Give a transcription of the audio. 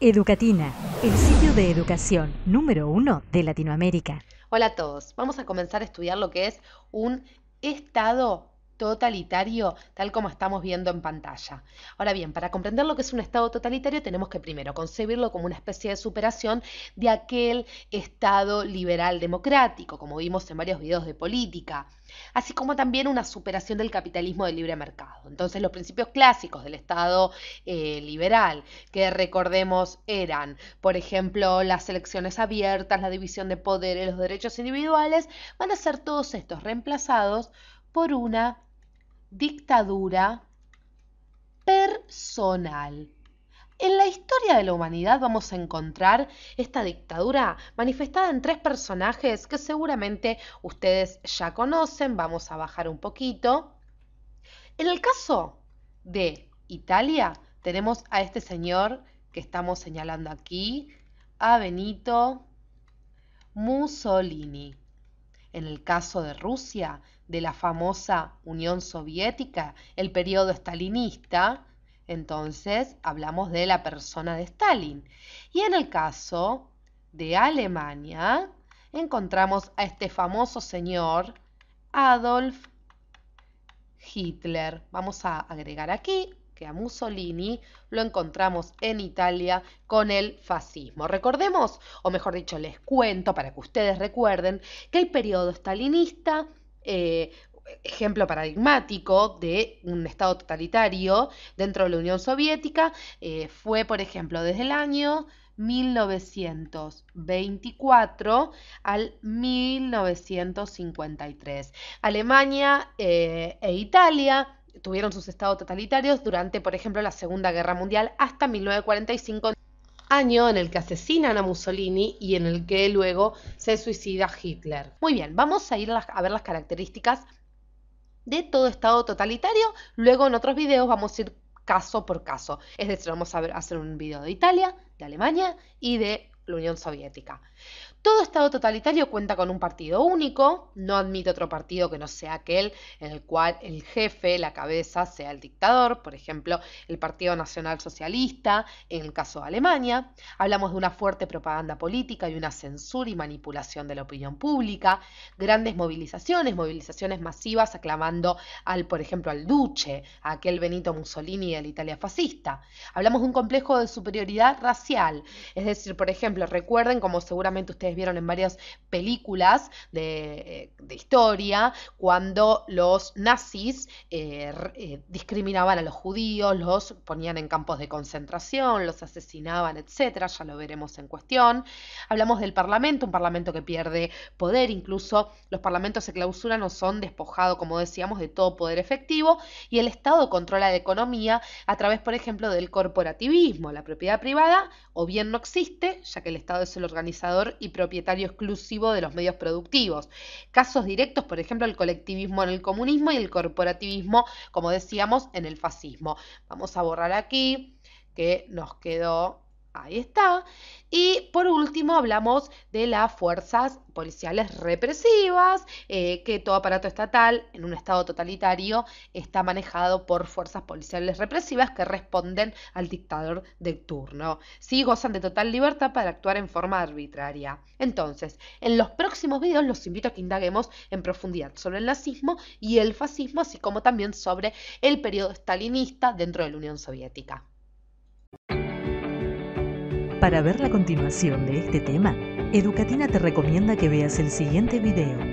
Educatina, el sitio de educación número 1 de Latinoamérica. Hola a todos, vamos a comenzar a estudiar lo que es un estado totalitario, tal como estamos viendo en pantalla. Ahora bien, para comprender lo que es un estado totalitario tenemos que primero concebirlo como una especie de superación de aquel estado liberal democrático, como vimos en varios videos de política, así como también una superación del capitalismo de libre mercado. Entonces los principios clásicos del estado liberal, que recordemos eran, por ejemplo, las elecciones abiertas, la división de poderes, los derechos individuales, van a ser todos estos reemplazados por una dictadura personal. En la historia de la humanidad vamos a encontrar esta dictadura manifestada en tres personajes que seguramente ustedes ya conocen. Vamos a bajar un poquito. En el caso de Italia tenemos a este señor que estamos señalando aquí, a Benito Mussolini. En el caso de Rusia, de la famosa Unión Soviética, el periodo stalinista, entonces hablamos de la persona de Stalin. Y en el caso de Alemania, encontramos a este famoso señor Adolf Hitler. Vamos a agregar aquí que a Mussolini lo encontramos en Italia con el fascismo. Recordemos, o mejor dicho, les cuento para que ustedes recuerden que el periodo stalinista, ejemplo paradigmático de un estado totalitario dentro de la Unión Soviética, fue, por ejemplo, desde el año 1924 al 1953. Alemania e Italia tuvieron sus estados totalitarios durante, por ejemplo, la Segunda Guerra Mundial hasta 1945, año en el que asesinan a Mussolini y en el que luego se suicida Hitler. Muy bien, vamos a ir a ver las características de todo estado totalitario. Luego en otros videos vamos a ir caso por caso. Es decir, vamos a hacer un video de Italia, de Alemania y de la Unión Soviética. Todo estado totalitario cuenta con un partido único, no admite otro partido que no sea aquel en el cual el jefe, la cabeza, sea el dictador, por ejemplo, el Partido Nacional Socialista, en el caso de Alemania. Hablamos de una fuerte propaganda política y una censura y manipulación de la opinión pública, grandes movilizaciones masivas aclamando por ejemplo, al Duce, a aquel Benito Mussolini de la Italia fascista. Hablamos de un complejo de superioridad racial, es decir, por ejemplo, recuerden, como seguramente ustedes vieron en varias películas de historia, cuando los nazis discriminaban a los judíos, los ponían en campos de concentración, los asesinaban, etcétera. Ya lo veremos en cuestión. Hablamos del Parlamento, un Parlamento que pierde poder, incluso los parlamentos se clausuran o son despojados, como decíamos, de todo poder efectivo, y el Estado controla la economía a través, por ejemplo, del corporativismo. La propiedad privada o bien no existe, ya que el Estado es el organizador y propietario exclusivo de los medios productivos. Casos directos, por ejemplo, el colectivismo en el comunismo y el corporativismo, como decíamos, en el fascismo. Vamos a borrar aquí, que nos quedó. Ahí está. Y por último hablamos de las fuerzas policiales represivas, que todo aparato estatal en un estado totalitario está manejado por fuerzas policiales represivas que responden al dictador de turno. Sí, gozan de total libertad para actuar en forma arbitraria. Entonces, en los próximos videos los invito a que indaguemos en profundidad sobre el nazismo y el fascismo, así como también sobre el periodo stalinista dentro de la Unión Soviética. Para ver la continuación de este tema, Educatina te recomienda que veas el siguiente video.